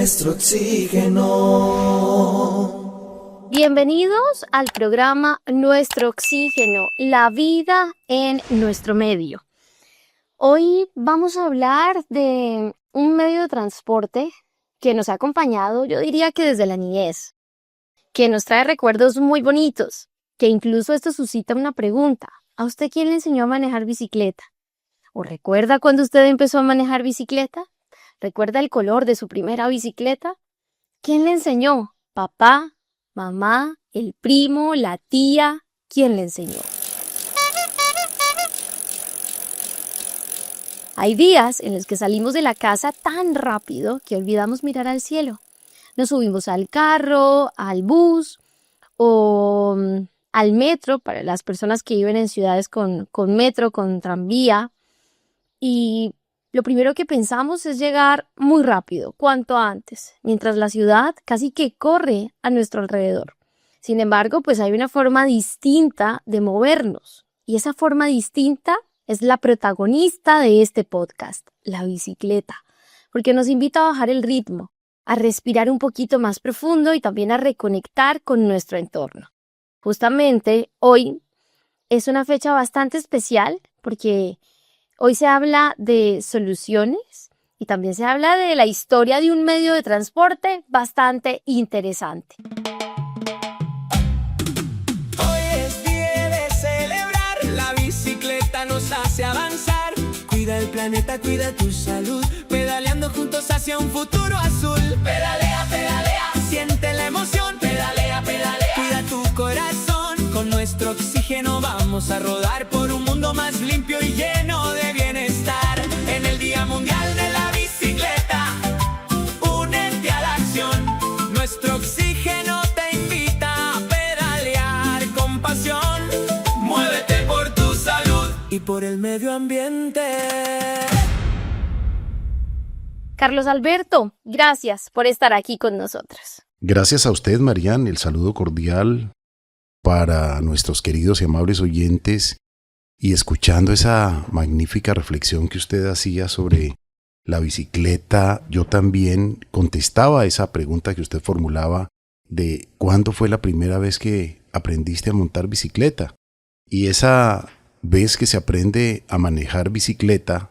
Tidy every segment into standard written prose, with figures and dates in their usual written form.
nuestro oxígeno. Bienvenidos al programa Nuestro Oxígeno, la vida en nuestro medio. Hoy vamos a hablar de un medio de transporte que nos ha acompañado, yo diría que desde la niñez, que nos trae recuerdos muy bonitos, que incluso esto suscita una pregunta. ¿A usted quién le enseñó a manejar bicicleta? ¿O recuerda cuando usted empezó a manejar bicicleta? ¿Recuerda el color de su primera bicicleta? ¿Quién le enseñó? ¿Papá? ¿Mamá? ¿El primo? ¿La tía? ¿Quién le enseñó? Hay días en los que salimos de la casa tan rápido que olvidamos mirar al cielo. Nos subimos al carro, al bus o al metro, para las personas que viven en ciudades con metro, con tranvía. Y lo primero que pensamos es llegar muy rápido, cuanto antes, mientras la ciudad casi que corre a nuestro alrededor. Sin embargo, pues hay una forma distinta de movernos. Y esa forma distinta es la protagonista de este podcast, la bicicleta, porque nos invita a bajar el ritmo, a respirar un poquito más profundo y también a reconectar con nuestro entorno. Justamente hoy es una fecha bastante especial porque hoy se habla de soluciones y también se habla de la historia de un medio de transporte bastante interesante. Nos hace avanzar, cuida el planeta, cuida tu salud, pedaleando juntos hacia un futuro azul. Pedalea, pedalea, siente la emoción, pedalea, pedalea, cuida tu corazón, con nuestro oxígeno vamos a rodar por un mundo más limpio y lleno de bienestar. En el Día Mundial de la Bicicleta, únete a la acción, nuestro oxígeno te invita a pedalear con pasión. Muévete por tu salud y por el medio ambiente. Carlos Alberto, gracias por estar aquí con nosotros. Gracias a usted, Marian. El saludo cordial para nuestros queridos y amables oyentes. Y escuchando esa magnífica reflexión que usted hacía sobre la bicicleta, yo también contestaba a esa pregunta que usted formulaba de ¿cuándo fue la primera vez que aprendiste a montar bicicleta? Y esa vez que se aprende a manejar bicicleta,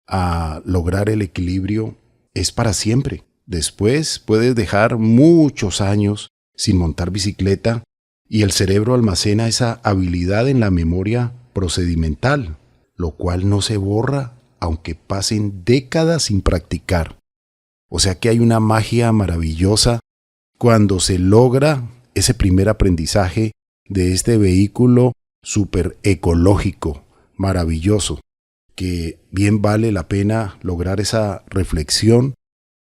a lograr el equilibrio, es para siempre. Después puedes dejar muchos años sin montar bicicleta y el cerebro almacena esa habilidad en la memoria procedimental, lo cual no se borra aunque pasen décadas sin practicar. O sea que hay una magia maravillosa cuando se logra ese primer aprendizaje de este vehículo súper ecológico, maravilloso, que bien vale la pena lograr esa reflexión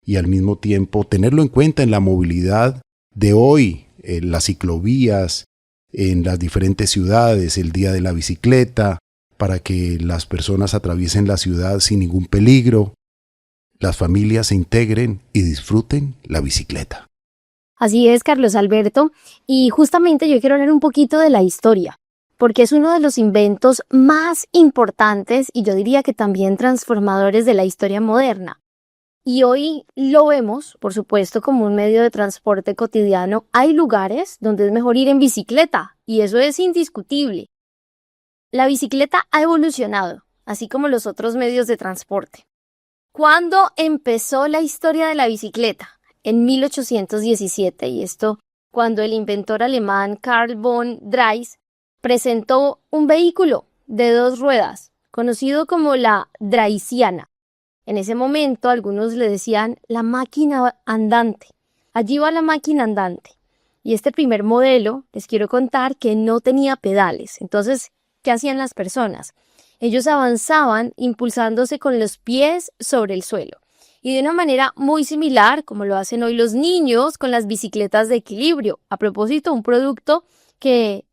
y al mismo tiempo tenerlo en cuenta en la movilidad de hoy, en las ciclovías, en las diferentes ciudades, el día de la bicicleta, para que las personas atraviesen la ciudad sin ningún peligro, las familias se integren y disfruten la bicicleta. Así es, Carlos Alberto, y justamente yo quiero hablar un poquito de la historia, porque es uno de los inventos más importantes y yo diría que también transformadores de la historia moderna. Y hoy lo vemos, por supuesto, como un medio de transporte cotidiano. Hay lugares donde es mejor ir en bicicleta y eso es indiscutible. La bicicleta ha evolucionado, así como los otros medios de transporte. ¿Cuándo empezó la historia de la bicicleta? En 1817, y esto cuando el inventor alemán Karl von Drais presentó un vehículo de 2 ruedas, conocido como la Draisiana. En ese momento algunos le decían la máquina andante. Allí va la máquina andante. Y este primer modelo, les quiero contar que no tenía pedales. Entonces, ¿qué hacían las personas? Ellos avanzaban impulsándose con los pies sobre el suelo. Y de una manera muy similar, como lo hacen hoy los niños con las bicicletas de equilibrio. A propósito, un producto que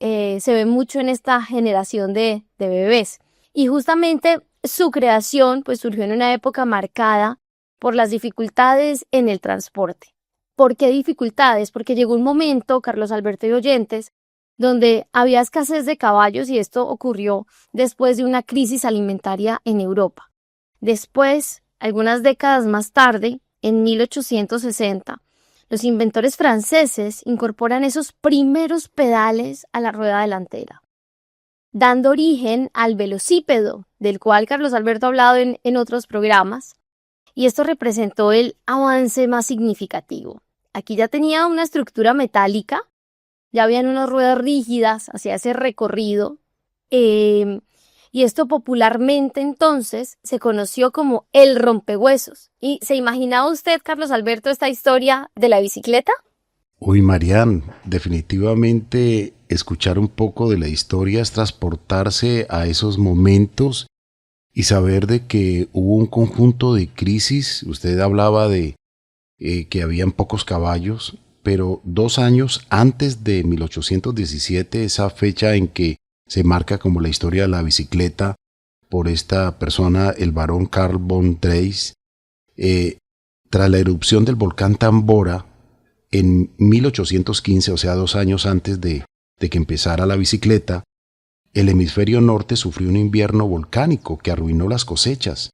se ve mucho en esta generación de bebés. Y justamente su creación pues surgió en una época marcada por las dificultades en el transporte. ¿Por qué dificultades? Porque llegó un momento, Carlos Alberto y oyentes, donde había escasez de caballos y esto ocurrió después de una crisis alimentaria en Europa. Después, algunas décadas más tarde, en 1860, los inventores franceses incorporan esos primeros pedales a la rueda delantera, dando origen al velocípedo, del cual Carlos Alberto ha hablado en otros programas, y esto representó el avance más significativo. Aquí ya tenía una estructura metálica, ya habían unas ruedas rígidas hacia ese recorrido, y esto popularmente entonces se conoció como el rompehuesos. ¿Y se imaginaba usted, Carlos Alberto, esta historia de la bicicleta? Uy, Marian, definitivamente escuchar un poco de la historia es transportarse a esos momentos y saber de que hubo un conjunto de crisis. Usted hablaba de que habían pocos caballos, pero 2 años antes de 1817, esa fecha en que se marca como la historia de la bicicleta por esta persona, el barón Carl von Drais, tras la erupción del volcán Tambora en 1815, o sea 2 años antes de que empezara la bicicleta, el hemisferio norte sufrió un invierno volcánico que arruinó las cosechas.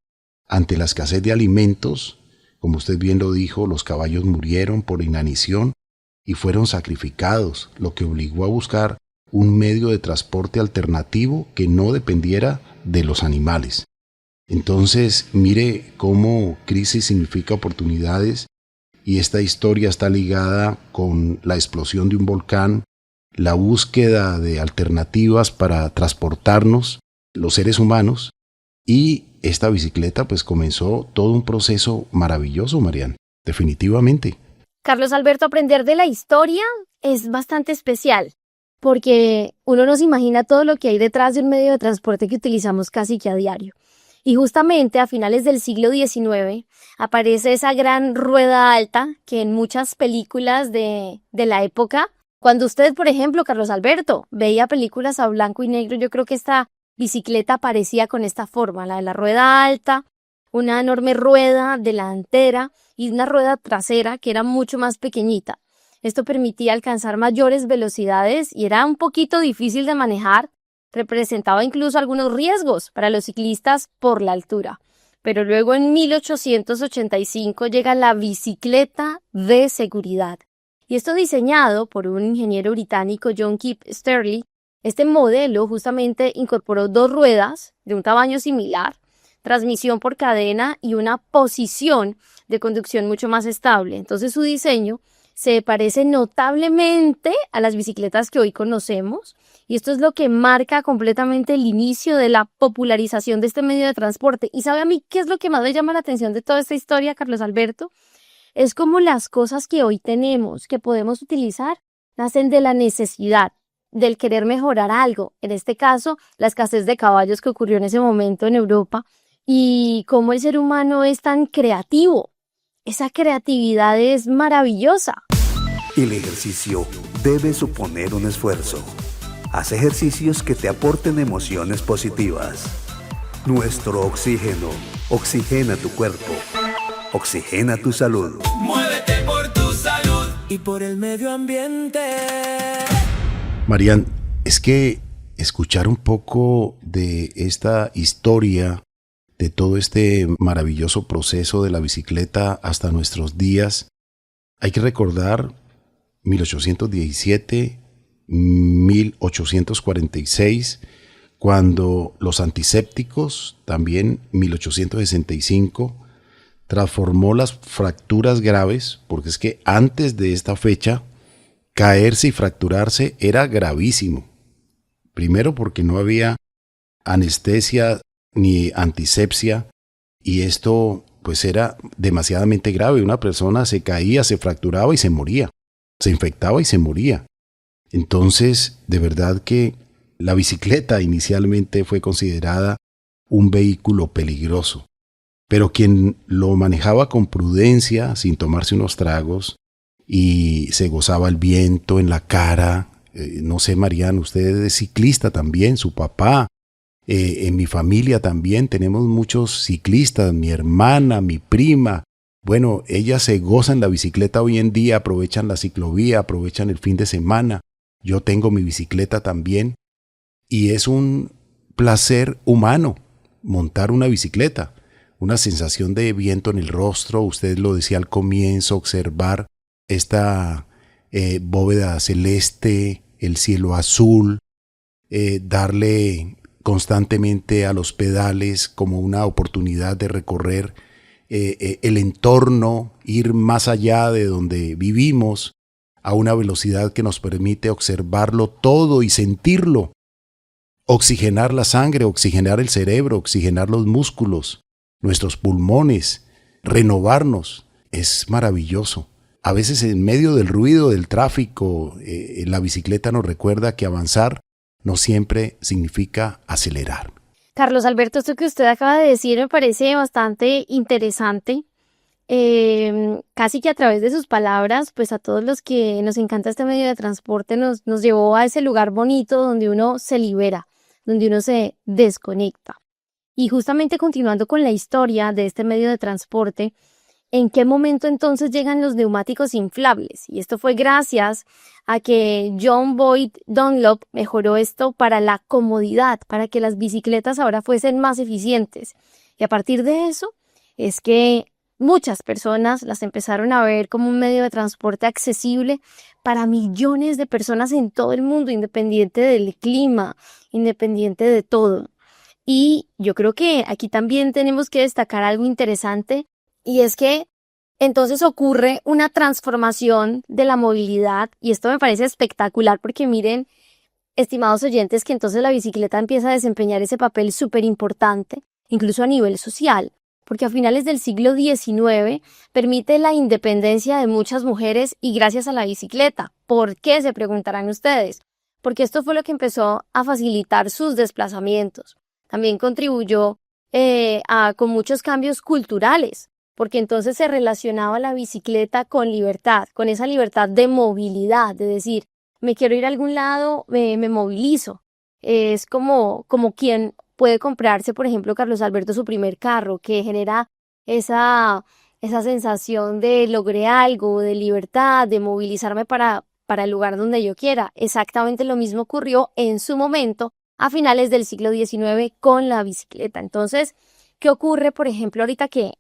Ante la escasez de alimentos, como usted bien lo dijo, los caballos murieron por inanición y fueron sacrificados, lo que obligó a buscar un medio de transporte alternativo que no dependiera de los animales. Entonces, mire cómo crisis significa oportunidades, y esta historia está ligada con la explosión de un volcán, la búsqueda de alternativas para transportarnos, los seres humanos, y esta bicicleta pues comenzó todo un proceso maravilloso, Marian, definitivamente. Carlos Alberto, aprender de la historia es bastante especial, porque uno no se imagina todo lo que hay detrás de un medio de transporte que utilizamos casi que a diario. Y justamente a finales del siglo XIX aparece esa gran rueda alta que en muchas películas de la época, cuando usted, por ejemplo, Carlos Alberto, veía películas a blanco y negro, yo creo que esta bicicleta aparecía con esta forma, la de la rueda alta, una enorme rueda delantera y una rueda trasera que era mucho más pequeñita. Esto permitía alcanzar mayores velocidades y era un poquito difícil de manejar, representaba incluso algunos riesgos para los ciclistas por la altura. Pero luego en 1885 llega la bicicleta de seguridad. Y esto diseñado por un ingeniero británico, John Keith Sterling. Este modelo justamente incorporó 2 ruedas de un tamaño similar, transmisión por cadena y una posición de conducción mucho más estable. Entonces su diseño se parece notablemente a las bicicletas que hoy conocemos, y esto es lo que marca completamente el inicio de la popularización de este medio de transporte. ¿Y sabe a mí qué es lo que más me llama la atención de toda esta historia, Carlos Alberto? Es como las cosas que hoy tenemos, que podemos utilizar, nacen de la necesidad, del querer mejorar algo. En este caso, la escasez de caballos que ocurrió en ese momento en Europa, y cómo el ser humano es tan creativo. Esa creatividad es maravillosa. El ejercicio debe suponer un esfuerzo. Haz ejercicios que te aporten emociones positivas. Nuestro oxígeno oxigena tu cuerpo, oxigena tu salud. Muévete por tu salud y por el medio ambiente. Marian, es que escuchar un poco de esta historia, de todo este maravilloso proceso de la bicicleta hasta nuestros días, hay que recordar 1817, 1846, cuando los antisépticos, también 1865, transformó las fracturas graves, porque es que antes de esta fecha, caerse y fracturarse era gravísimo. Primero porque no había anestesia ni antisepsia, y esto pues era demasiadamente grave. Una persona se caía, se fracturaba y se moría, se infectaba y se moría. Entonces, de verdad que la bicicleta inicialmente fue considerada un vehículo peligroso, pero quien lo manejaba con prudencia, sin tomarse unos tragos, y se gozaba el viento en la cara. No sé, Mariano, usted es ciclista también, su papá. En mi familia también tenemos muchos ciclistas, mi hermana, mi prima. Bueno, ellas se gozan la bicicleta hoy en día, aprovechan la ciclovía, aprovechan el fin de semana. Yo tengo mi bicicleta también, y es un placer humano montar una bicicleta. una sensación de viento en el rostro. Usted lo decía al comienzo, observar esta bóveda celeste, el cielo azul, darle constantemente a los pedales como una oportunidad de recorrer el entorno, ir más allá de donde vivimos, a una velocidad que nos permite observarlo todo y sentirlo. Oxigenar la sangre, oxigenar el cerebro, oxigenar los músculos, nuestros pulmones, renovarnos. Es maravilloso. A veces en medio del ruido del tráfico, la bicicleta nos recuerda que avanzar no siempre significa acelerar. Carlos Alberto, esto que usted acaba de decir me parece bastante interesante. Casi que a través de sus palabras, pues a todos los que nos encanta este medio de transporte nos llevó a ese lugar bonito donde uno se libera, donde uno se desconecta. Y justamente continuando con la historia de este medio de transporte, ¿en qué momento entonces llegan los neumáticos inflables? Y esto fue gracias a que John Boyd Dunlop mejoró esto para la comodidad, para que las bicicletas ahora fuesen más eficientes. Y a partir de eso es que muchas personas las empezaron a ver como un medio de transporte accesible para millones de personas en todo el mundo, independiente del clima, independiente de todo. Y yo creo que aquí también tenemos que destacar algo interesante, y es que entonces ocurre una transformación de la movilidad, y esto me parece espectacular porque miren, estimados oyentes, que entonces la bicicleta empieza a desempeñar ese papel súper importante, incluso a nivel social, porque a finales del siglo XIX permite la independencia de muchas mujeres y gracias a la bicicleta. ¿Por qué? Se preguntarán ustedes. Porque esto fue lo que empezó a facilitar sus desplazamientos. También contribuyó con muchos cambios culturales, porque entonces se relacionaba la bicicleta con libertad, con esa libertad de movilidad, de decir, me quiero ir a algún lado, me movilizo. Es como quien puede comprarse, por ejemplo, Carlos Alberto, su primer carro, que genera esa sensación de logré algo, de libertad, de movilizarme para el lugar donde yo quiera. Exactamente lo mismo ocurrió en su momento a finales del siglo XIX con la bicicleta. Entonces, ¿qué ocurre, por ejemplo, ahorita que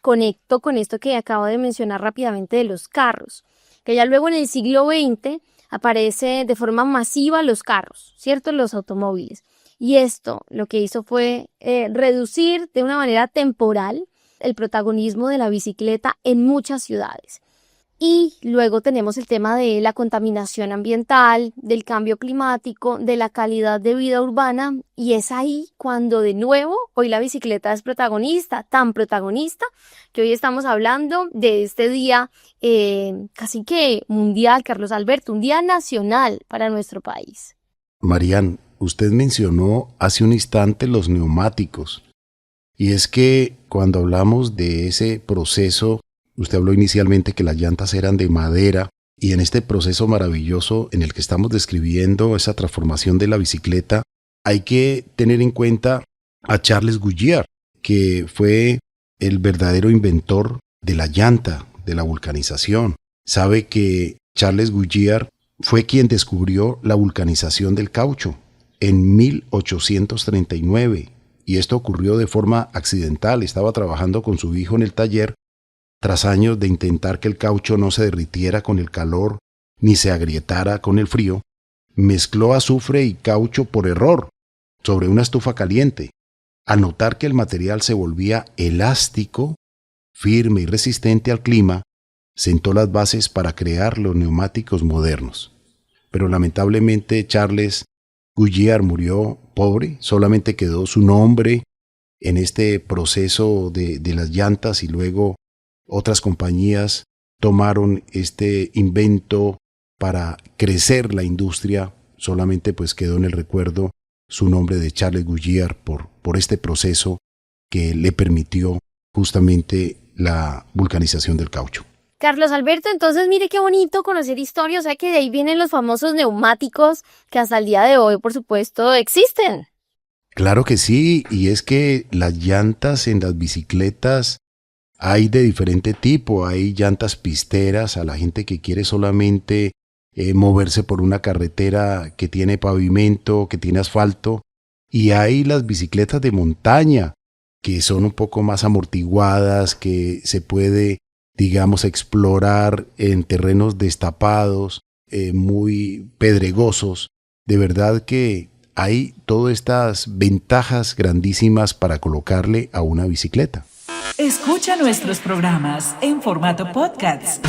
conecto con esto que acabo de mencionar rápidamente de los carros? Que ya luego en el siglo XX aparece de forma masiva los carros, ¿cierto? Los automóviles. Y esto lo que hizo fue reducir de una manera temporal el protagonismo de la bicicleta en muchas ciudades. Y luego tenemos el tema de la contaminación ambiental, del cambio climático, de la calidad de vida urbana, y es ahí cuando de nuevo hoy la bicicleta es protagonista, tan protagonista que hoy estamos hablando de este día casi que mundial, Carlos Alberto, un día nacional para nuestro país. Marian, usted mencionó hace un instante los neumáticos, y es que cuando hablamos de ese proceso, usted habló inicialmente que las llantas eran de madera, y en este proceso maravilloso en el que estamos describiendo esa transformación de la bicicleta, hay que tener en cuenta a Charles Goodyear, que fue el verdadero inventor de la llanta, de la vulcanización. Sabe que Charles Goodyear fue quien descubrió la vulcanización del caucho en 1839, y esto ocurrió de forma accidental. Estaba trabajando con su hijo en el taller. Tras años de intentar que el caucho no se derritiera con el calor ni se agrietara con el frío, mezcló azufre y caucho por error sobre una estufa caliente. Al notar que el material se volvía elástico, firme y resistente al clima, sentó las bases para crear los neumáticos modernos. Pero lamentablemente Charles Goodyear murió pobre, solamente quedó su nombre en este proceso de las llantas, y luego otras compañías tomaron este invento para crecer la industria. Solamente pues quedó en el recuerdo su nombre de Charles Goodyear por este proceso que le permitió justamente la vulcanización del caucho. Carlos Alberto, entonces mire qué bonito conocer historia, o sea que de ahí vienen los famosos neumáticos que hasta el día de hoy, por supuesto, existen. Claro que sí, y es que las llantas en las bicicletas hay de diferente tipo. Hay llantas pisteras a la gente que quiere solamente moverse por una carretera que tiene pavimento, que tiene asfalto, y hay las bicicletas de montaña que son un poco más amortiguadas, que se puede, digamos, explorar en terrenos destapados, muy pedregosos. De verdad que hay todas estas ventajas grandísimas para colocarle a una bicicleta. Escucha nuestros programas en formato podcast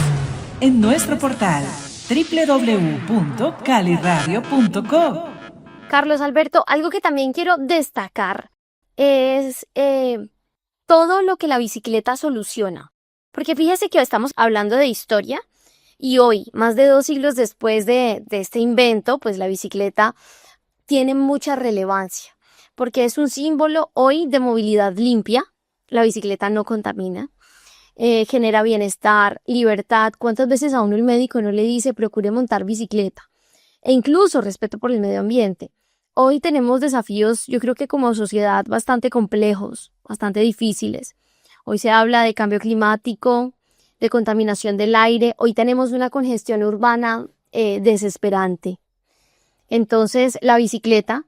en nuestro portal www.caliradio.co. Carlos Alberto, algo que también quiero destacar es todo lo que la bicicleta soluciona. Porque fíjese que hoy estamos hablando de historia y hoy, más de 2 siglos después de este invento, pues la bicicleta tiene mucha relevancia. Porque es un símbolo hoy de movilidad limpia. La bicicleta no contamina. Genera bienestar, libertad. ¿Cuántas veces a uno el médico no le dice procure montar bicicleta? E incluso respeto por el medio ambiente. Hoy tenemos desafíos, yo creo que como sociedad, bastante complejos, bastante difíciles. Hoy se habla de cambio climático, de contaminación del aire. Hoy tenemos una congestión urbana desesperante. Entonces, la bicicleta,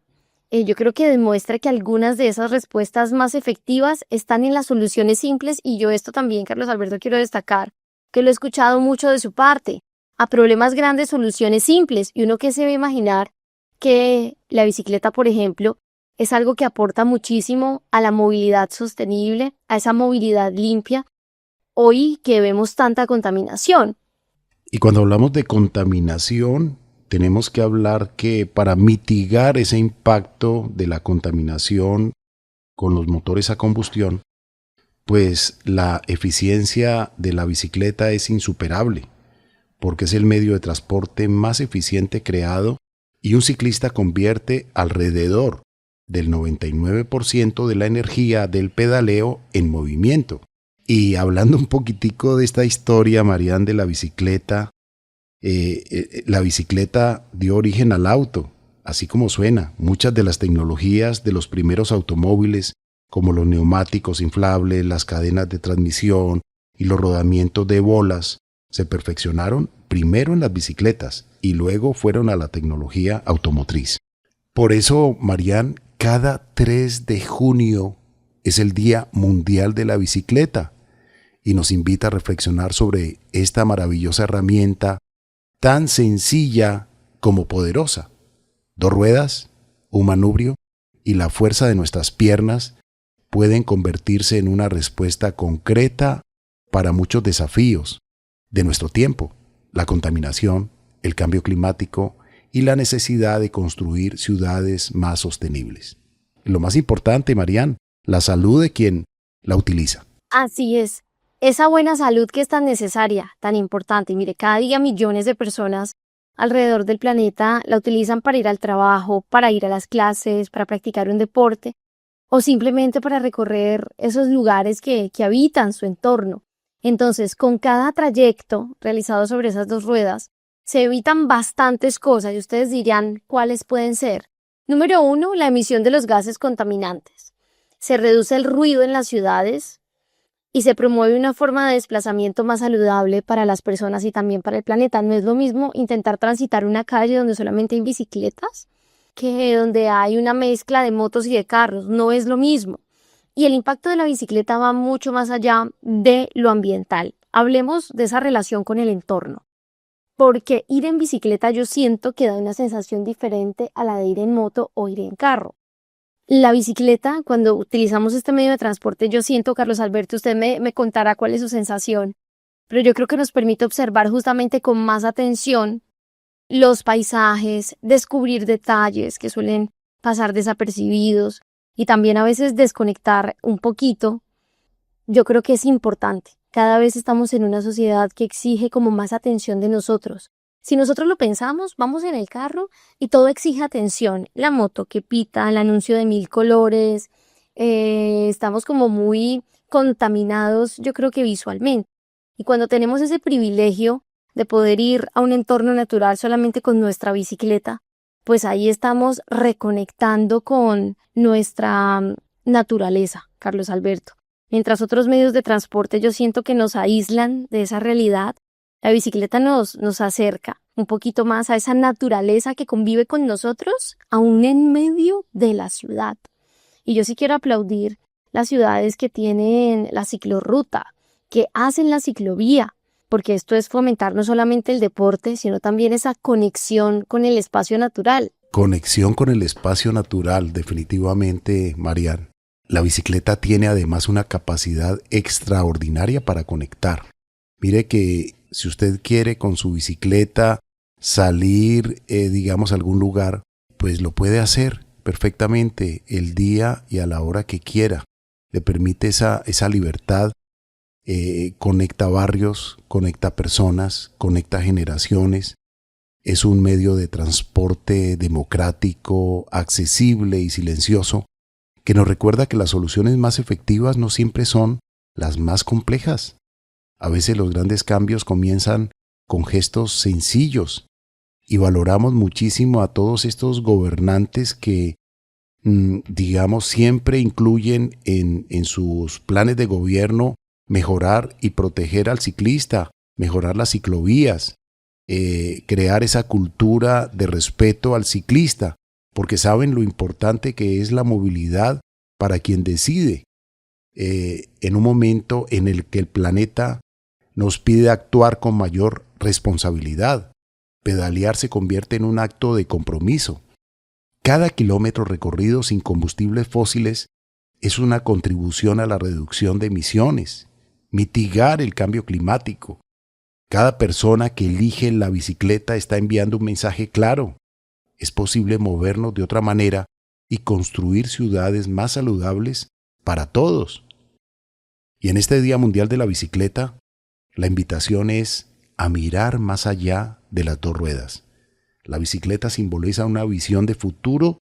yo creo que demuestra que algunas de esas respuestas más efectivas están en las soluciones simples, y yo esto también, Carlos Alberto, quiero destacar, que lo he escuchado mucho de su parte, a problemas grandes, soluciones simples, y uno que se va a imaginar que la bicicleta, por ejemplo, es algo que aporta muchísimo a la movilidad sostenible, a esa movilidad limpia, hoy que vemos tanta contaminación. Y cuando hablamos de contaminación, tenemos que hablar que para mitigar ese impacto de la contaminación con los motores a combustión, pues la eficiencia de la bicicleta es insuperable, porque es el medio de transporte más eficiente creado, y un ciclista convierte alrededor del 99% de la energía del pedaleo en movimiento. Y hablando un poquitico de esta historia, Marian, de la bicicleta dio origen al auto, así como suena. Muchas de las tecnologías de los primeros automóviles, como los neumáticos inflables, las cadenas de transmisión y los rodamientos de bolas, se perfeccionaron primero en las bicicletas y luego fueron a la tecnología automotriz. Por eso, Marian, cada 3 de junio es el Día Mundial de la Bicicleta y nos invita a reflexionar sobre esta maravillosa herramienta tan sencilla como poderosa. 2 ruedas, un manubrio y la fuerza de nuestras piernas pueden convertirse en una respuesta concreta para muchos desafíos de nuestro tiempo: la contaminación, el cambio climático y la necesidad de construir ciudades más sostenibles. Y lo más importante, Marian, la salud de quien la utiliza. Así es. Esa buena salud que es tan necesaria, tan importante. Y mire, cada día millones de personas alrededor del planeta la utilizan para ir al trabajo, para ir a las clases, para practicar un deporte o simplemente para recorrer esos lugares que habitan su entorno. Entonces, con cada trayecto realizado sobre esas 2 ruedas, se evitan bastantes cosas y ustedes dirán cuáles pueden ser. Número 1, la emisión de los gases contaminantes. Se reduce el ruido en las ciudades y se promueve una forma de desplazamiento más saludable para las personas y también para el planeta. No es lo mismo intentar transitar una calle donde solamente hay bicicletas que donde hay una mezcla de motos y de carros. No es lo mismo. Y el impacto de la bicicleta va mucho más allá de lo ambiental. Hablemos de esa relación con el entorno. Porque ir en bicicleta yo siento que da una sensación diferente a la de ir en moto o ir en carro. La bicicleta, cuando utilizamos este medio de transporte, yo siento, Carlos Alberto, usted me contará cuál es su sensación, pero yo creo que nos permite observar justamente con más atención los paisajes, descubrir detalles que suelen pasar desapercibidos y también a veces desconectar un poquito. Yo creo que es importante. Cada vez estamos en una sociedad que exige como más atención de nosotros. Si nosotros lo pensamos, vamos en el carro y todo exige atención. La moto que pita, el anuncio de 1000 colores, estamos como muy contaminados, yo creo que visualmente. Y cuando tenemos ese privilegio de poder ir a un entorno natural solamente con nuestra bicicleta, pues ahí estamos reconectando con nuestra naturaleza, Carlos Alberto. Mientras otros medios de transporte yo siento que nos aíslan de esa realidad, la bicicleta nos acerca un poquito más a esa naturaleza que convive con nosotros, aún en medio de la ciudad. Y yo sí quiero aplaudir las ciudades que tienen la ciclorruta, que hacen la ciclovía, porque esto es fomentar no solamente el deporte, sino también esa conexión con el espacio natural. Conexión con el espacio natural, definitivamente, Marian. La bicicleta tiene además una capacidad extraordinaria para conectar. Mire que si usted quiere con su bicicleta salir, digamos, a algún lugar, pues lo puede hacer perfectamente el día y a la hora que quiera. Le permite esa libertad, conecta barrios, conecta personas, conecta generaciones. Es un medio de transporte democrático, accesible y silencioso, que nos recuerda que las soluciones más efectivas no siempre son las más complejas. A veces los grandes cambios comienzan con gestos sencillos y valoramos muchísimo a todos estos gobernantes que, digamos, siempre incluyen en sus planes de gobierno mejorar y proteger al ciclista, mejorar las ciclovías, crear esa cultura de respeto al ciclista, porque saben lo importante que es la movilidad para quien decide, en un momento en el que el planeta nos pide actuar con mayor responsabilidad. Pedalear se convierte en un acto de compromiso. Cada kilómetro recorrido sin combustibles fósiles es una contribución a la reducción de emisiones, mitigar el cambio climático. Cada persona que elige la bicicleta está enviando un mensaje claro. Es posible movernos de otra manera y construir ciudades más saludables para todos. Y en este Día Mundial de la Bicicleta, la invitación es a mirar más allá de las dos ruedas. La bicicleta simboliza una visión de futuro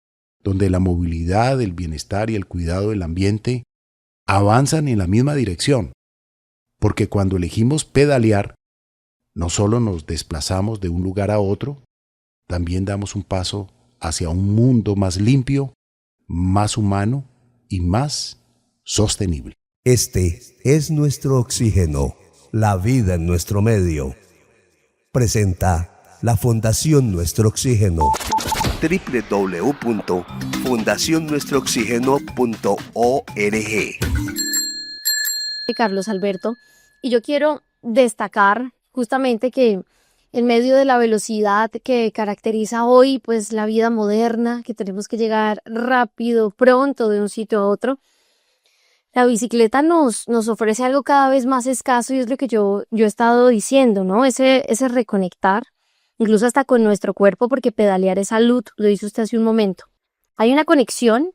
donde la movilidad, el bienestar y el cuidado del ambiente avanzan en la misma dirección. Porque cuando elegimos pedalear, no solo nos desplazamos de un lugar a otro, también damos un paso hacia un mundo más limpio, más humano y más sostenible. Este es nuestro oxígeno, la vida en nuestro medio. Presenta la Fundación Nuestro Oxígeno. www.fundacionnuestrooxígeno.org. Carlos Alberto, y yo quiero destacar justamente que en medio de la velocidad que caracteriza hoy, pues la vida moderna, que tenemos que llegar rápido, pronto de un sitio a otro, la bicicleta nos ofrece algo cada vez más escaso y es lo que yo he estado diciendo, ¿no? Ese reconectar, incluso hasta con nuestro cuerpo, porque pedalear es salud, lo dice usted hace un momento. Hay una conexión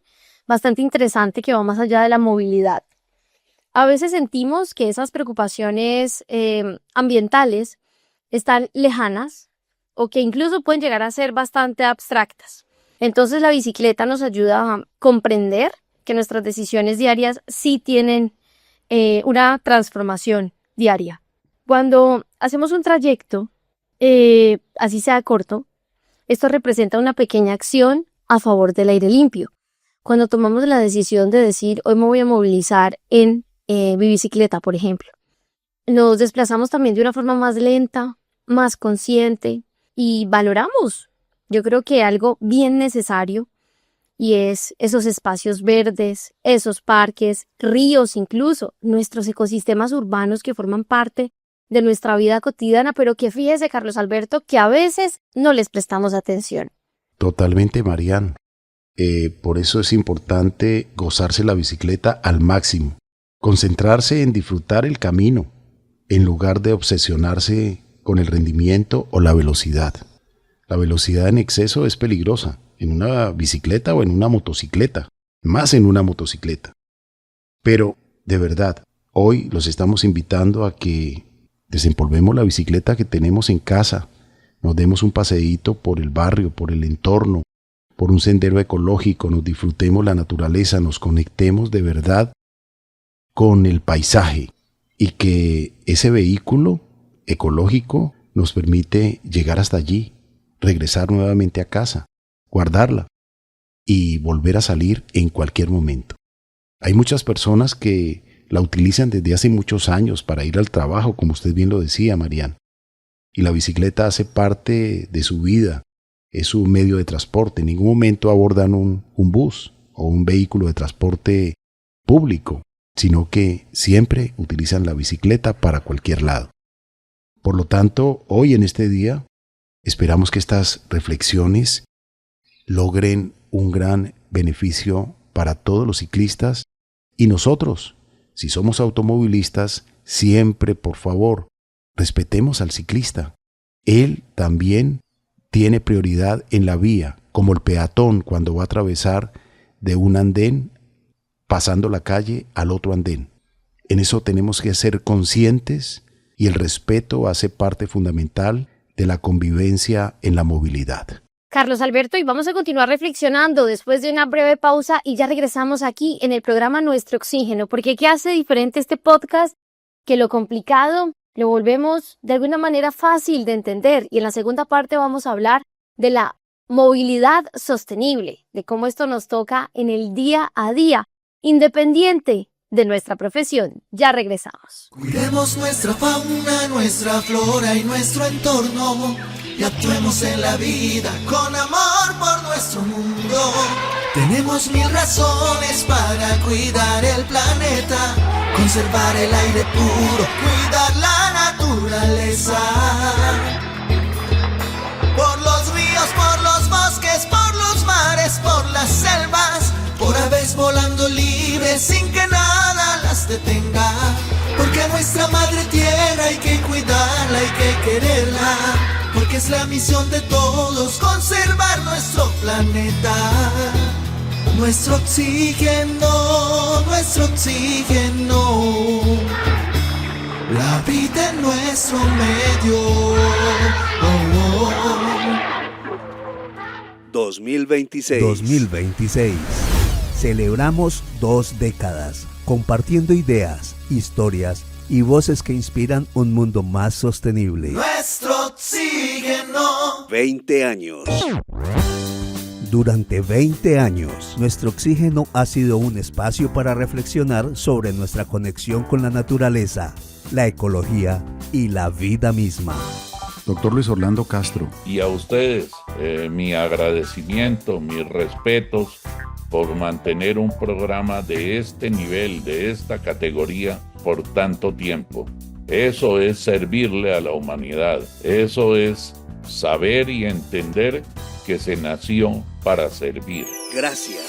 bastante interesante que va más allá de la movilidad. A veces sentimos que esas preocupaciones ambientales están lejanas o que incluso pueden llegar a ser bastante abstractas. Entonces la bicicleta nos ayuda a comprender que nuestras decisiones diarias sí tienen una transformación diaria. Cuando hacemos un trayecto, así sea corto, esto representa una pequeña acción a favor del aire limpio. Cuando tomamos la decisión de decir, hoy me voy a movilizar en mi bicicleta, por ejemplo, nos desplazamos también de una forma más lenta, más consciente y valoramos, yo creo que algo bien necesario, y es esos espacios verdes, esos parques, ríos incluso, nuestros ecosistemas urbanos que forman parte de nuestra vida cotidiana, pero que fíjese, Carlos Alberto, que a veces no les prestamos atención. Totalmente, Marian. Por eso es importante gozarse la bicicleta al máximo, concentrarse en disfrutar el camino, en lugar de obsesionarse con el rendimiento o la velocidad. La velocidad en exceso es peligrosa, en una bicicleta o en una motocicleta, más en una motocicleta. Pero, de verdad, hoy los estamos invitando a que desempolvemos la bicicleta que tenemos en casa, nos demos un paseíto por el barrio, por el entorno, por un sendero ecológico, nos disfrutemos la naturaleza, nos conectemos de verdad con el paisaje y que ese vehículo ecológico nos permite llegar hasta allí, regresar nuevamente a casa, guardarla y volver a salir en cualquier momento. Hay muchas personas que la utilizan desde hace muchos años para ir al trabajo, como usted bien lo decía, Marian. Y la bicicleta hace parte de su vida, es su medio de transporte. En ningún momento abordan un bus o un vehículo de transporte público, sino que siempre utilizan la bicicleta para cualquier lado. Por lo tanto, hoy en este día, esperamos que estas reflexiones logren un gran beneficio para todos los ciclistas y nosotros, si somos automovilistas, siempre, por favor, respetemos al ciclista. Él también tiene prioridad en la vía, como el peatón cuando va a atravesar de un andén, pasando la calle al otro andén. En eso tenemos que ser conscientes y el respeto hace parte fundamental de la convivencia en la movilidad. Carlos Alberto, y vamos a continuar reflexionando después de una breve pausa y ya regresamos aquí en el programa Nuestro Oxígeno, porque ¿qué hace diferente este podcast? Que lo complicado lo volvemos de alguna manera fácil de entender, y en la segunda parte vamos a hablar de la movilidad sostenible, de cómo esto nos toca en el día a día, independiente de nuestra profesión. Ya regresamos. Cuidemos nuestra fauna, nuestra flora y nuestro entorno y actuemos en la vida con amor por nuestro mundo. Tenemos 1000 razones para cuidar el planeta, conservar el aire puro, cuidar la naturaleza. Por los ríos, por los bosques, por los mares, por las selvas, por aves volando libres sin que nada las detenga. Porque a nuestra madre tierra hay que cuidarla, hay que quererla, porque es la misión de todos conservar nuestro planeta. Nuestro oxígeno, nuestro oxígeno, la vida en nuestro medio. Oh, oh. 2026. Celebramos 2 décadas, compartiendo ideas, historias y voces que inspiran un mundo más sostenible. Nuestro oxígeno. 20 años. Durante 20 años, Nuestro Oxígeno ha sido un espacio para reflexionar sobre nuestra conexión con la naturaleza, la ecología y la vida misma. Doctor Luis Orlando Castro. Y a ustedes, mi agradecimiento, mis respetos por mantener un programa de este nivel, de esta categoría, por tanto tiempo. Eso es servirle a la humanidad. Eso es saber y entender que se nació para servir. Gracias.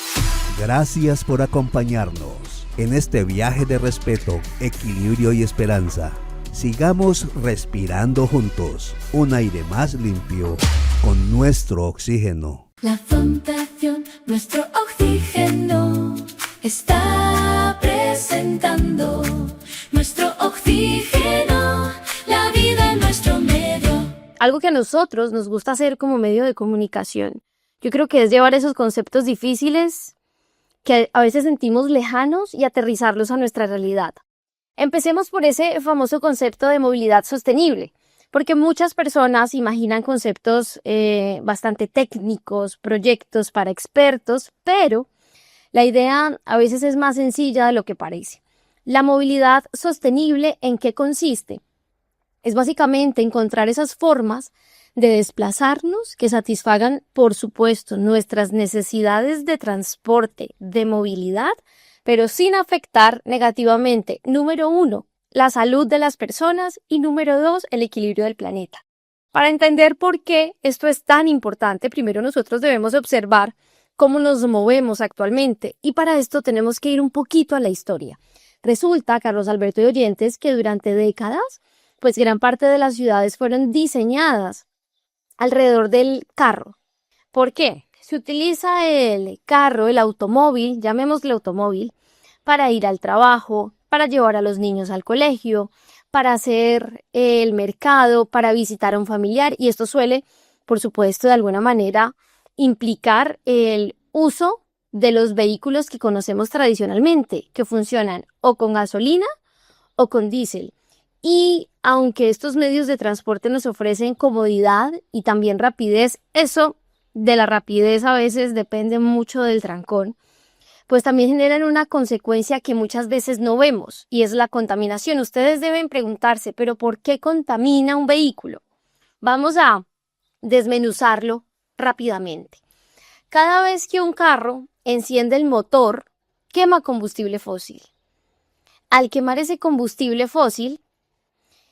Gracias por acompañarnos en este viaje de respeto, equilibrio y esperanza. Sigamos respirando juntos un aire más limpio con Nuestro Oxígeno. La Fundación Nuestro Oxígeno está presentando Nuestro Oxígeno, la vida en nuestro medio. Algo que a nosotros nos gusta hacer como medio de comunicación, yo creo que es llevar esos conceptos difíciles que a veces sentimos lejanos y aterrizarlos a nuestra realidad. Empecemos por ese famoso concepto de movilidad sostenible, porque muchas personas imaginan conceptos bastante técnicos, proyectos para expertos, pero la idea a veces es más sencilla de lo que parece. La movilidad sostenible, ¿en qué consiste? Es básicamente encontrar esas formas de desplazarnos que satisfagan, por supuesto, nuestras necesidades de transporte, de movilidad, pero sin afectar negativamente, número 1, la salud de las personas y número 2, el equilibrio del planeta. Para entender por qué esto es tan importante, primero nosotros debemos observar cómo nos movemos actualmente y para esto tenemos que ir un poquito a la historia. Resulta, Carlos Alberto y oyentes, que durante décadas, pues gran parte de las ciudades fueron diseñadas alrededor del carro. ¿Por qué? Se utiliza el carro, el automóvil, llamémosle automóvil, para ir al trabajo, para llevar a los niños al colegio, para hacer el mercado, para visitar a un familiar, y esto suele, por supuesto, de alguna manera implicar el uso de los vehículos que conocemos tradicionalmente, que funcionan o con gasolina o con diésel. Y aunque estos medios de transporte nos ofrecen comodidad y también rapidez, eso de la rapidez a veces depende mucho del trancón, pues también generan una consecuencia que muchas veces no vemos, y es la contaminación. Ustedes deben preguntarse, ¿pero por qué contamina un vehículo? Vamos a desmenuzarlo rápidamente. Cada vez que un carro enciende el motor, quema combustible fósil. Al quemar ese combustible fósil,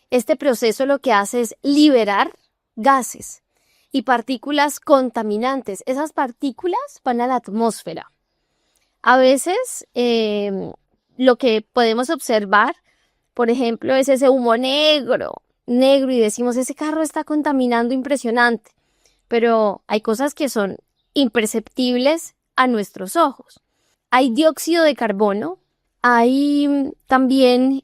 este proceso lo que hace es liberar gases y partículas contaminantes. Esas partículas van a la atmósfera. A veces lo que podemos observar, por ejemplo, es ese humo negro y decimos, ese carro está contaminando impresionante, pero hay cosas que son imperceptibles a nuestros ojos. Hay dióxido de carbono, hay también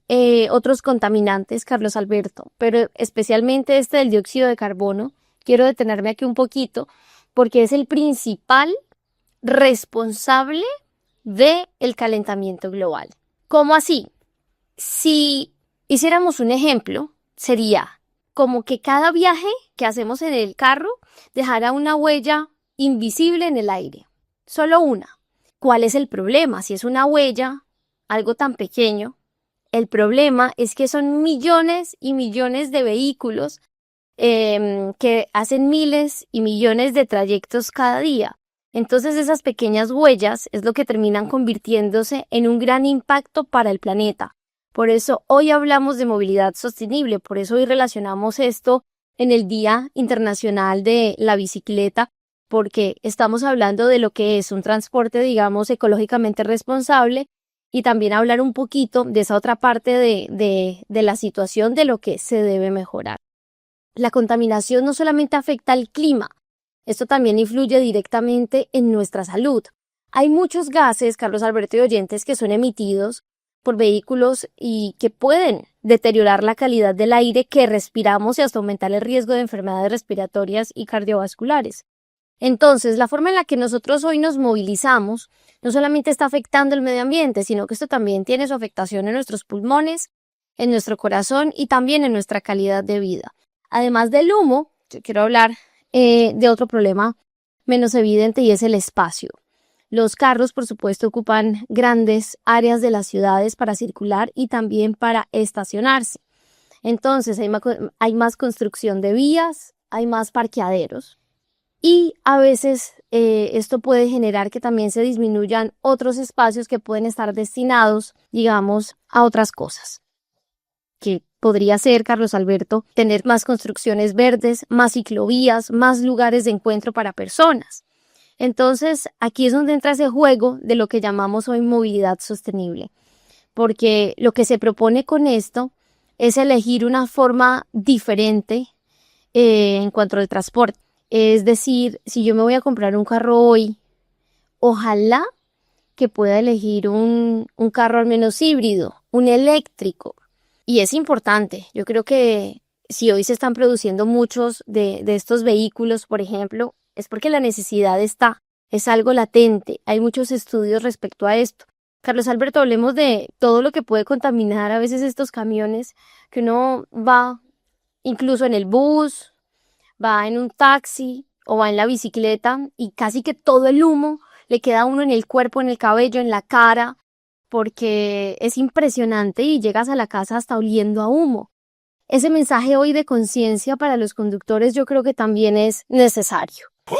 otros contaminantes, Carlos Alberto, pero especialmente este del dióxido de carbono. Quiero detenerme aquí un poquito porque es el principal responsable del calentamiento global. ¿Cómo así? Si hiciéramos un ejemplo, sería como que cada viaje que hacemos en el carro dejara una huella invisible en el aire. Solo una. ¿Cuál es el problema? Si es una huella, algo tan pequeño, el problema es que son millones y millones de vehículos que hacen miles y millones de trayectos cada día. Entonces esas pequeñas huellas es lo que terminan convirtiéndose en un gran impacto para el planeta. Por eso hoy hablamos de movilidad sostenible, por eso hoy relacionamos esto en el Día Internacional de la Bicicleta, porque estamos hablando de lo que es un transporte, digamos, ecológicamente responsable y también hablar un poquito de esa otra parte de la situación de lo que se debe mejorar. La contaminación no solamente afecta al clima, esto también influye directamente en nuestra salud. Hay muchos gases, Carlos Alberto y oyentes, que son emitidos por vehículos y que pueden deteriorar la calidad del aire que respiramos y hasta aumentar el riesgo de enfermedades respiratorias y cardiovasculares. Entonces, la forma en la que nosotros hoy nos movilizamos no solamente está afectando el medio ambiente, sino que esto también tiene su afectación en nuestros pulmones, en nuestro corazón y también en nuestra calidad de vida. Además del humo, yo quiero hablar de otro problema menos evidente y es el espacio. Los carros, por supuesto, ocupan grandes áreas de las ciudades para circular y también para estacionarse. Entonces, hay más construcción de vías, hay más parqueaderos. Y a veces esto puede generar que también se disminuyan otros espacios que pueden estar destinados, digamos, a otras cosas. Que podría ser, Carlos Alberto, tener más construcciones verdes, más ciclovías, más lugares de encuentro para personas. Entonces, aquí es donde entra ese juego de lo que llamamos hoy movilidad sostenible. Porque lo que se propone con esto es elegir una forma diferente en cuanto al transporte. Es decir, si yo me voy a comprar un carro hoy, ojalá que pueda elegir un carro al menos híbrido, un eléctrico. Y es importante. Yo creo que si hoy se están produciendo muchos de estos vehículos, por ejemplo, es porque la necesidad está, es algo latente. Hay muchos estudios respecto a esto. Carlos Alberto, hablemos de todo lo que puede contaminar a veces estos camiones, que uno va incluso en el bus, va en un taxi o va en la bicicleta y casi que todo el humo le queda a uno en el cuerpo, en el cabello, en la cara, porque es impresionante y llegas a la casa hasta oliendo a humo. Ese mensaje hoy de conciencia para los conductores yo creo que también es necesario. Hoy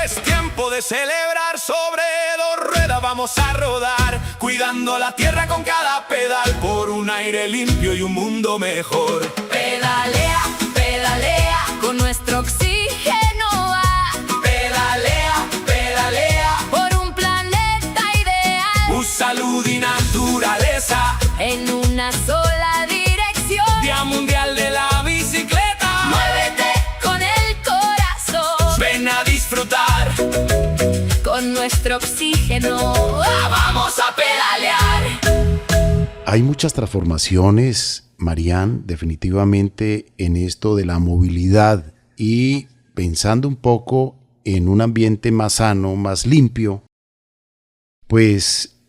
es tiempo de celebrar, sobre dos ruedas vamos a rodar, cuidando la tierra con cada pedal, por un aire limpio y un mundo mejor. Pedalea, pedalea, con nuestro oxígeno va. Pedalea, pedalea, Por un planeta ideal, salud y naturaleza, en una sola dirección. Día Mundial de la Bicicleta. Muévete con el corazón, Ven a disfrutar, con nuestro oxígeno. vamos a pedalear. Hay muchas transformaciones, Marian, definitivamente en esto de la movilidad y pensando un poco en un ambiente más sano, más limpio, pues,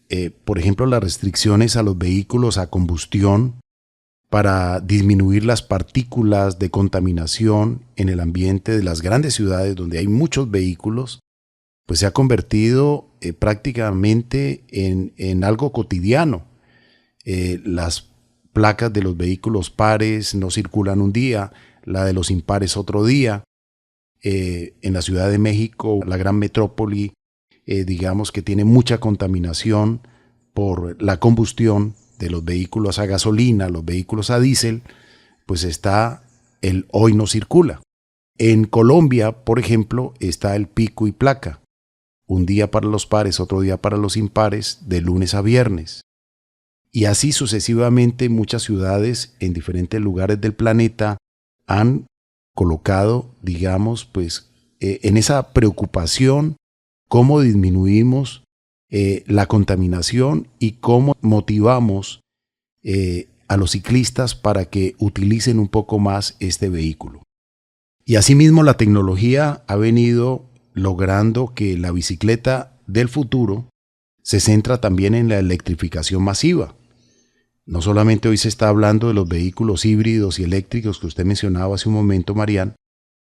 por ejemplo, las restricciones a los vehículos a combustión para disminuir las partículas de contaminación en el ambiente de las grandes ciudades donde hay muchos vehículos, pues se ha convertido prácticamente en algo cotidiano. Las placas de los vehículos pares no circulan un día, la de los impares otro día. En la Ciudad de México, la gran metrópoli, digamos que tiene mucha contaminación por la combustión de los vehículos a gasolina, los vehículos a diésel, pues está el hoy no circula. En Colombia, por ejemplo, está el pico y placa. Un día para los pares, otro día para los impares, de lunes a viernes. Y así sucesivamente muchas ciudades en diferentes lugares del planeta han colocado, digamos, pues en esa preocupación cómo disminuimos la contaminación y cómo motivamos a los ciclistas para que utilicen un poco más este vehículo. Y asimismo la tecnología ha venido logrando que la bicicleta del futuro se centra también en la electrificación masiva. No solamente hoy se está hablando de los vehículos híbridos y eléctricos que usted mencionaba hace un momento, Marian,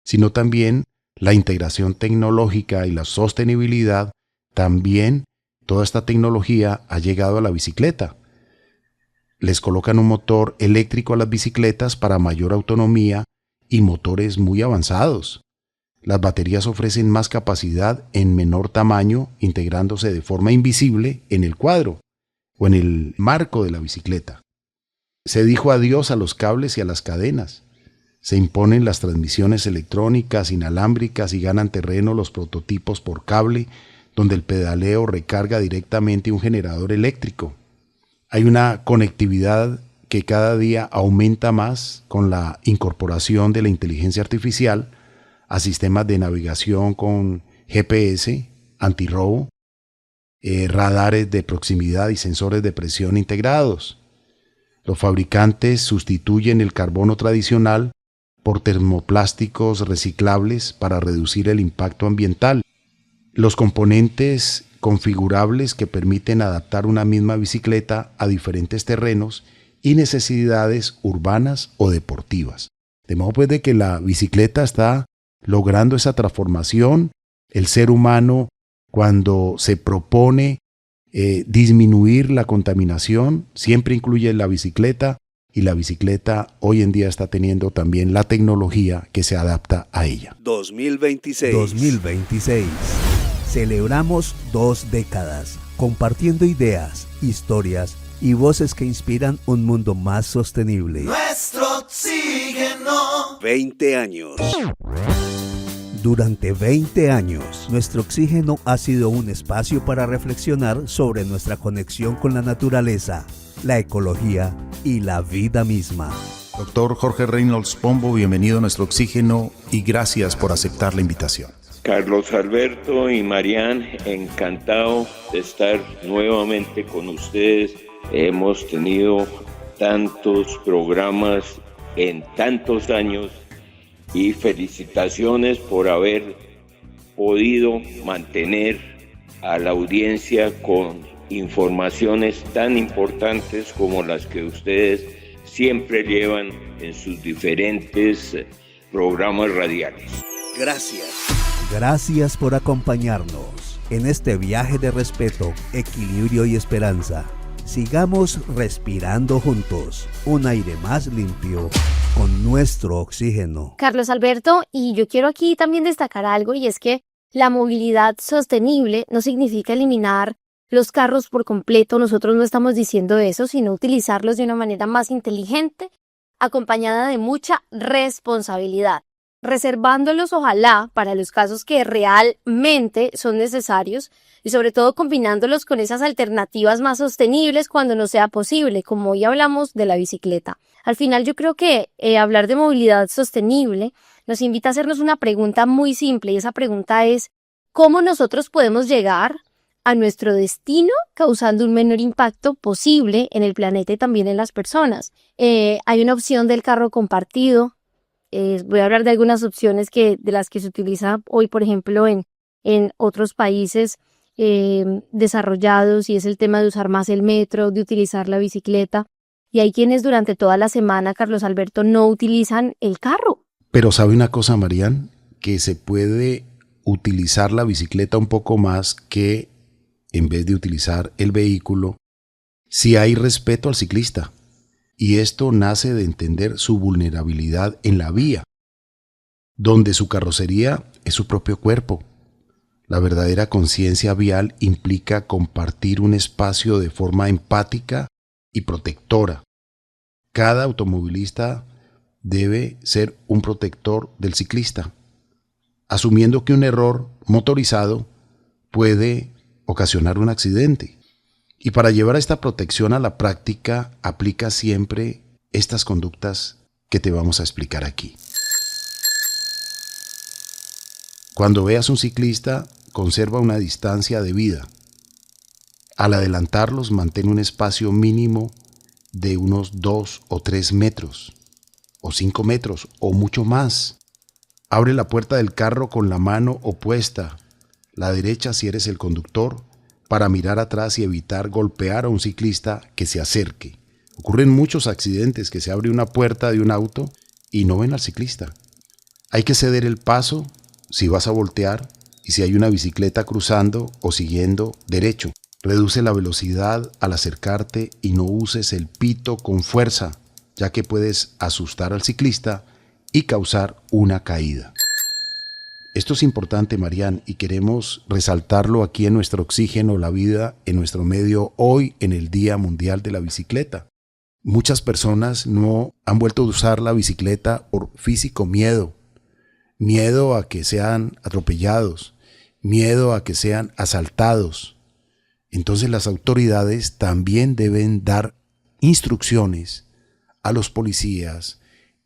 sino también la integración tecnológica y la sostenibilidad. También toda esta tecnología ha llegado a la bicicleta. Les colocan un motor eléctrico a las bicicletas para mayor autonomía y motores muy avanzados. Las baterías ofrecen más capacidad en menor tamaño, integrándose de forma invisible en el cuadro o en el marco de la bicicleta. Se dijo adiós a los cables y a las cadenas. Se imponen las transmisiones electrónicas inalámbricas y ganan terreno los prototipos por cable, donde el pedaleo recarga directamente un generador eléctrico. Hay una conectividad que cada día aumenta más con la incorporación de la inteligencia artificial a sistemas de navegación con GPS, antirrobo, radares de proximidad y sensores de presión integrados. Los fabricantes sustituyen el carbono tradicional por termoplásticos reciclables para reducir el impacto ambiental. Los componentes configurables que permiten adaptar una misma bicicleta a diferentes terrenos y necesidades urbanas o deportivas. De modo pues de que la bicicleta está logrando esa transformación. El ser humano, cuando se propone disminuir la contaminación, siempre incluye la bicicleta, y la bicicleta hoy en día está teniendo también la tecnología que se adapta a ella. 2026. Celebramos 2 décadas, compartiendo ideas, historias y voces que inspiran un mundo más sostenible. Nuestro oxígeno. 20 años. Durante 20 años, nuestro oxígeno ha sido un espacio para reflexionar sobre nuestra conexión con la naturaleza, la ecología y la vida misma. Doctor Jorge Reynolds Pombo, bienvenido a nuestro oxígeno y gracias por aceptar la invitación. Carlos Alberto y Marian, encantado de estar nuevamente con ustedes. Hemos tenido tantos programas en tantos años y felicitaciones por haber podido mantener a la audiencia con informaciones tan importantes como las que ustedes siempre llevan en sus diferentes programas radiales. Gracias. Gracias por acompañarnos en este viaje de respeto, equilibrio y esperanza. Sigamos respirando juntos un aire más limpio con nuestro oxígeno. Carlos Alberto, y yo quiero aquí también destacar algo, y es que la movilidad sostenible no significa eliminar los carros por completo. Nosotros no estamos diciendo eso, sino utilizarlos de una manera más inteligente, acompañada de mucha responsabilidad, reservándolos ojalá para los casos que realmente son necesarios y sobre todo combinándolos con esas alternativas más sostenibles cuando no sea posible, como hoy hablamos de la bicicleta. Al final yo creo que hablar de movilidad sostenible nos invita a hacernos una pregunta muy simple, y esa pregunta es: ¿cómo nosotros podemos llegar a nuestro destino causando un menor impacto posible en el planeta y también en las personas? Hay una opción del carro compartido. Voy a hablar de algunas opciones de las que se utiliza hoy, por ejemplo, en otros países desarrollados, y es el tema de usar más el metro, de utilizar la bicicleta. Y hay quienes durante toda la semana, Carlos Alberto, no utilizan el carro. Pero ¿sabe una cosa, Marian? Que se puede utilizar la bicicleta un poco más que en vez de utilizar el vehículo, si hay respeto al ciclista. Y esto nace de entender su vulnerabilidad en la vía, donde su carrocería es su propio cuerpo. La verdadera conciencia vial implica compartir un espacio de forma empática y protectora. Cada automovilista debe ser un protector del ciclista, asumiendo que un error motorizado puede ocasionar un accidente. Y para llevar esta protección a la práctica, aplica siempre estas conductas que te vamos a explicar aquí. Cuando veas un ciclista, conserva una distancia debida. Al adelantarlos, mantén un espacio mínimo de unos 2 o 3 metros, o 5 metros, o mucho más. Abre la puerta del carro con la mano opuesta, la derecha si eres el conductor, para mirar atrás y evitar golpear a un ciclista que se acerque. Ocurren muchos accidentes que se abre una puerta de un auto y no ven al ciclista. Hay que ceder el paso si vas a voltear y si hay una bicicleta cruzando o siguiendo derecho. Reduce la velocidad al acercarte y no uses el pito con fuerza, ya que puedes asustar al ciclista y causar una caída. Esto es importante, Marian, y queremos resaltarlo aquí en nuestro Oxígeno, la vida en nuestro medio, hoy en el Día Mundial de la Bicicleta. Muchas personas no han vuelto a usar la bicicleta por físico miedo a que sean atropellados, miedo a que sean asaltados. Entonces las autoridades también deben dar instrucciones a los policías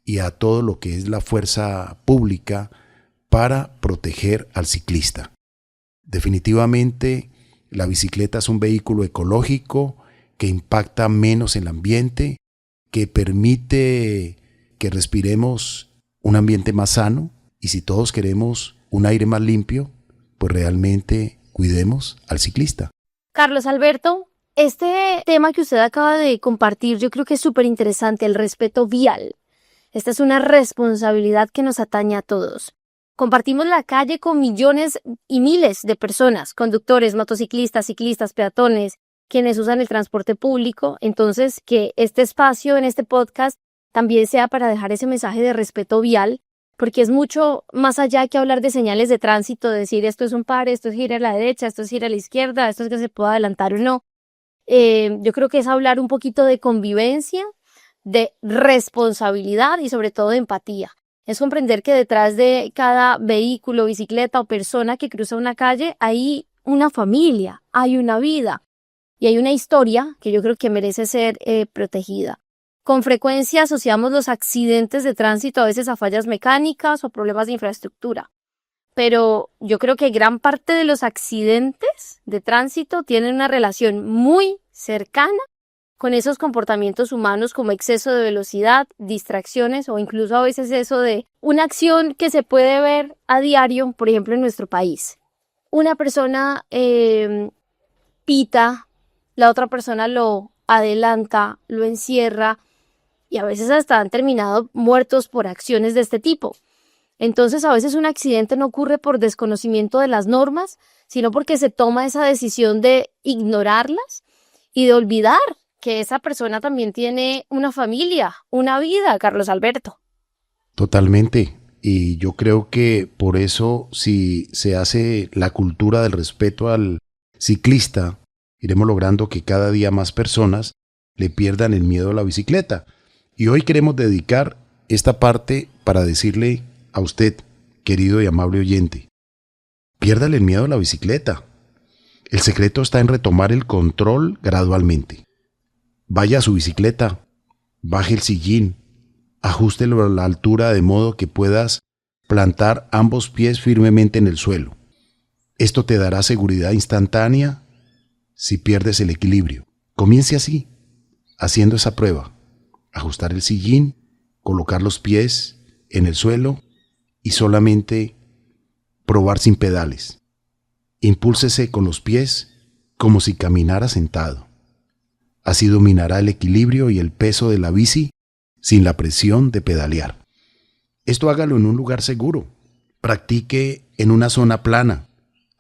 y a todo lo que es la fuerza pública para proteger al ciclista. Definitivamente, la bicicleta es un vehículo ecológico que impacta menos en el ambiente, que permite que respiremos un ambiente más sano, y si todos queremos un aire más limpio, pues realmente cuidemos al ciclista. Carlos Alberto, este tema que usted acaba de compartir yo creo que es súper interesante, el respeto vial. Esta es una responsabilidad que nos atañe a todos. Compartimos la calle con millones y miles de personas, conductores, motociclistas, ciclistas, peatones, quienes usan el transporte público. Entonces, que este espacio en este podcast también sea para dejar ese mensaje de respeto vial, porque es mucho más allá que hablar de señales de tránsito, de decir esto es un pare, esto es gira a la derecha, esto es gira a la izquierda, esto es que se pueda adelantar o no. Yo creo que es hablar un poquito de convivencia, de responsabilidad y sobre todo de empatía. Es comprender que detrás de cada vehículo, bicicleta o persona que cruza una calle hay una familia, hay una vida y hay una historia que yo creo que merece ser protegida. Con frecuencia asociamos los accidentes de tránsito a veces a fallas mecánicas o problemas de infraestructura, pero yo creo que gran parte de los accidentes de tránsito tienen una relación muy cercana con esos comportamientos humanos como exceso de velocidad, distracciones o incluso a veces eso de una acción que se puede ver a diario, por ejemplo en nuestro país. Una persona pita, la otra persona lo adelanta, lo encierra y a veces hasta han terminado muertos por acciones de este tipo. Entonces a veces un accidente no ocurre por desconocimiento de las normas, sino porque se toma esa decisión de ignorarlas y de olvidar que esa persona también tiene una familia, una vida, Carlos Alberto. Totalmente. Y yo creo que por eso, si se hace la cultura del respeto al ciclista, iremos logrando que cada día más personas le pierdan el miedo a la bicicleta. Y hoy queremos dedicar esta parte para decirle a usted, querido y amable oyente, piérdale el miedo a la bicicleta. El secreto está en retomar el control gradualmente. Vaya a su bicicleta, baje el sillín, ajústelo a la altura de modo que puedas plantar ambos pies firmemente en el suelo. Esto te dará seguridad instantánea si pierdes el equilibrio. Comience así, haciendo esa prueba. Ajustar el sillín, colocar los pies en el suelo y solamente probar sin pedales. Impúlsese con los pies como si caminara sentado. Así dominará el equilibrio y el peso de la bici sin la presión de pedalear. Esto hágalo en un lugar seguro. Practique en una zona plana,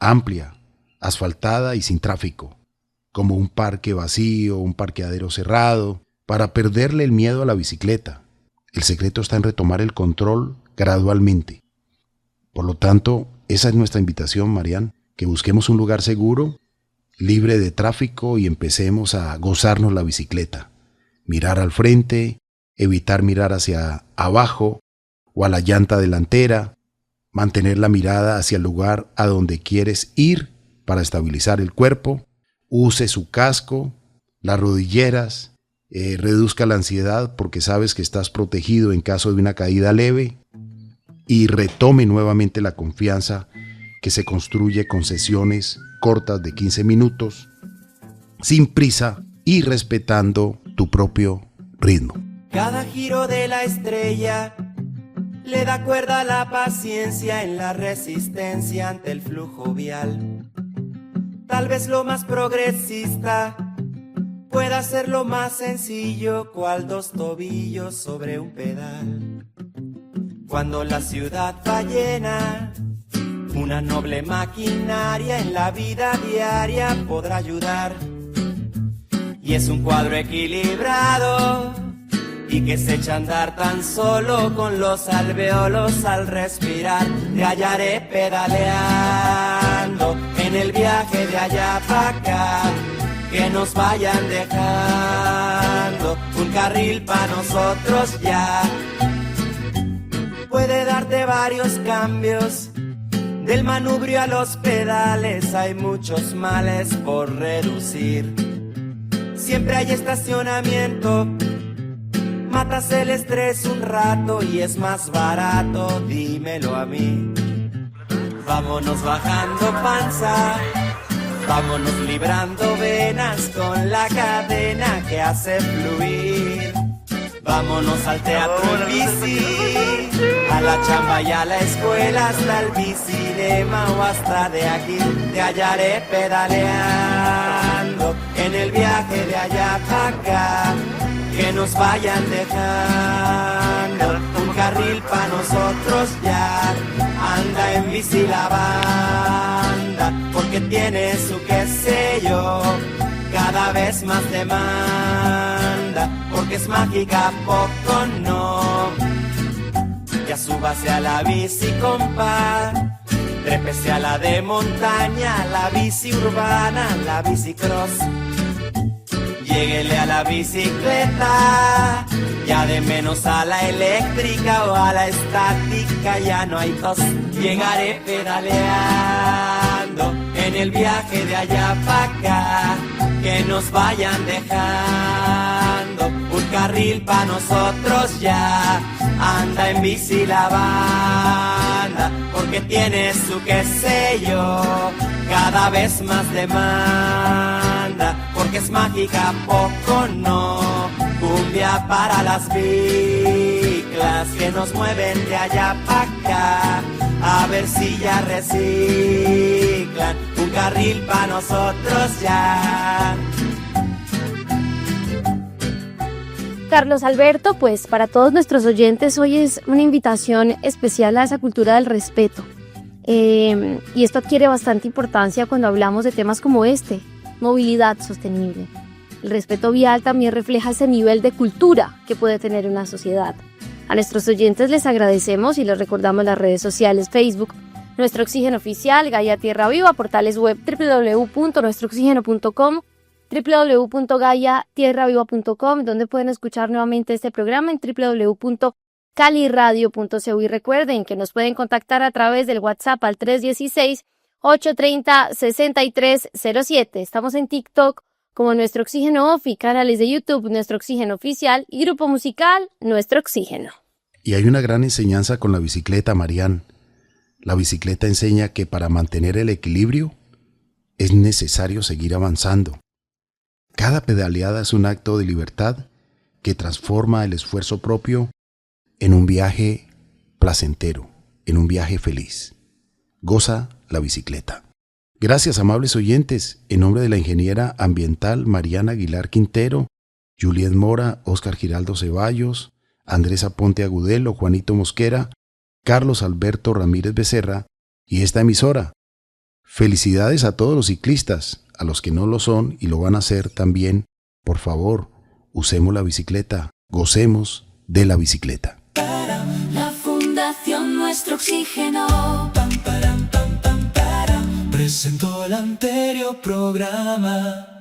amplia, asfaltada y sin tráfico, como un parque vacío, un parqueadero cerrado, para perderle el miedo a la bicicleta. El secreto está en retomar el control gradualmente. Por lo tanto, esa es nuestra invitación, Marian, que busquemos un lugar seguro, libre de tráfico y empecemos a gozarnos la bicicleta. Mirar al frente, evitar mirar hacia abajo o a la llanta delantera, mantener la mirada hacia el lugar a donde quieres ir para estabilizar el cuerpo, use su casco, las rodilleras, reduzca la ansiedad porque sabes que estás protegido en caso de una caída leve y retome nuevamente la confianza que se construye con sesiones cortas de 15 minutos, sin prisa y respetando tu propio ritmo. Cada giro de la estrella le da cuerda a la paciencia en la resistencia ante el flujo vial. Tal vez lo más progresista pueda ser lo más sencillo, cual dos tobillos sobre un pedal. Cuando la ciudad va llena, una noble maquinaria en la vida diaria podrá ayudar. Y es un cuadro equilibrado y que se echa a andar tan solo con los alvéolos al respirar. Te hallaré pedaleando en el viaje de allá para acá, que nos vayan dejando un carril para nosotros ya. Puede darte varios cambios, del manubrio a los pedales hay muchos males por reducir. Siempre hay estacionamiento, matas el estrés un rato y es más barato, dímelo a mí. Vámonos bajando panza, vámonos librando venas con la cadena que hace fluir. Vámonos al teatro en bici, a la chamba y a la escuela, hasta el bicinema o hasta de aquí. Te hallaré pedaleando en el viaje de allá para acá, que nos vayan dejando un carril para nosotros ya. Anda en bici la banda, porque tiene su qué sé yo, cada vez más demanda, porque es mágica, poco no. Ya súbase a la bici, compa, trépese a la de montaña, la bici urbana, la bici cross. Lléguele a la bicicleta, ya de menos a la eléctrica o a la estática, ya no hay tos. Llegaré pedaleando en el viaje de allá para acá, que nos vayan dejando un carril para nosotros ya. Anda en bici la banda, porque tiene su qué sé yo, cada vez más demanda, porque es mágica, poco no. Cumbia para las biclas que nos mueven de allá para acá, a ver si ya reciclan un carril para nosotros ya. Carlos Alberto, pues para todos nuestros oyentes hoy es una invitación especial a esa cultura del respeto. Y esto adquiere bastante importancia cuando hablamos de temas como este, movilidad sostenible. El respeto vial también refleja ese nivel de cultura que puede tener una sociedad. A nuestros oyentes les agradecemos y les recordamos las redes sociales: Facebook, Nuestro Oxígeno Oficial, Gaia Tierra Viva, portales web www.nuestrooxigeno.com, www.gaiatierraviva.com, donde pueden escuchar nuevamente este programa en www.caliradio.co. Y recuerden que nos pueden contactar a través del WhatsApp al 316-830-6307. Estamos en TikTok como Nuestro Oxígeno Off y canales de YouTube Nuestro Oxígeno Oficial y grupo musical Nuestro Oxígeno. Y hay una gran enseñanza con la bicicleta, Marian. La bicicleta enseña que para mantener el equilibrio es necesario seguir avanzando. Cada pedaleada es un acto de libertad que transforma el esfuerzo propio en un viaje placentero, en un viaje feliz. Goza la bicicleta. Gracias, amables oyentes, en nombre de la ingeniera ambiental Mariana Aguilar Quintero, Juliet Mora, Óscar Giraldo Ceballos, Andrés Aponte Agudelo, Juanito Mosquera, Carlos Alberto Ramírez Becerra y esta emisora. Felicidades a todos los ciclistas, a los que no lo son y lo van a hacer también. Por favor, usemos la bicicleta, gocemos de la bicicleta. La Fundación Nuestro Oxígeno presentó el anterior programa.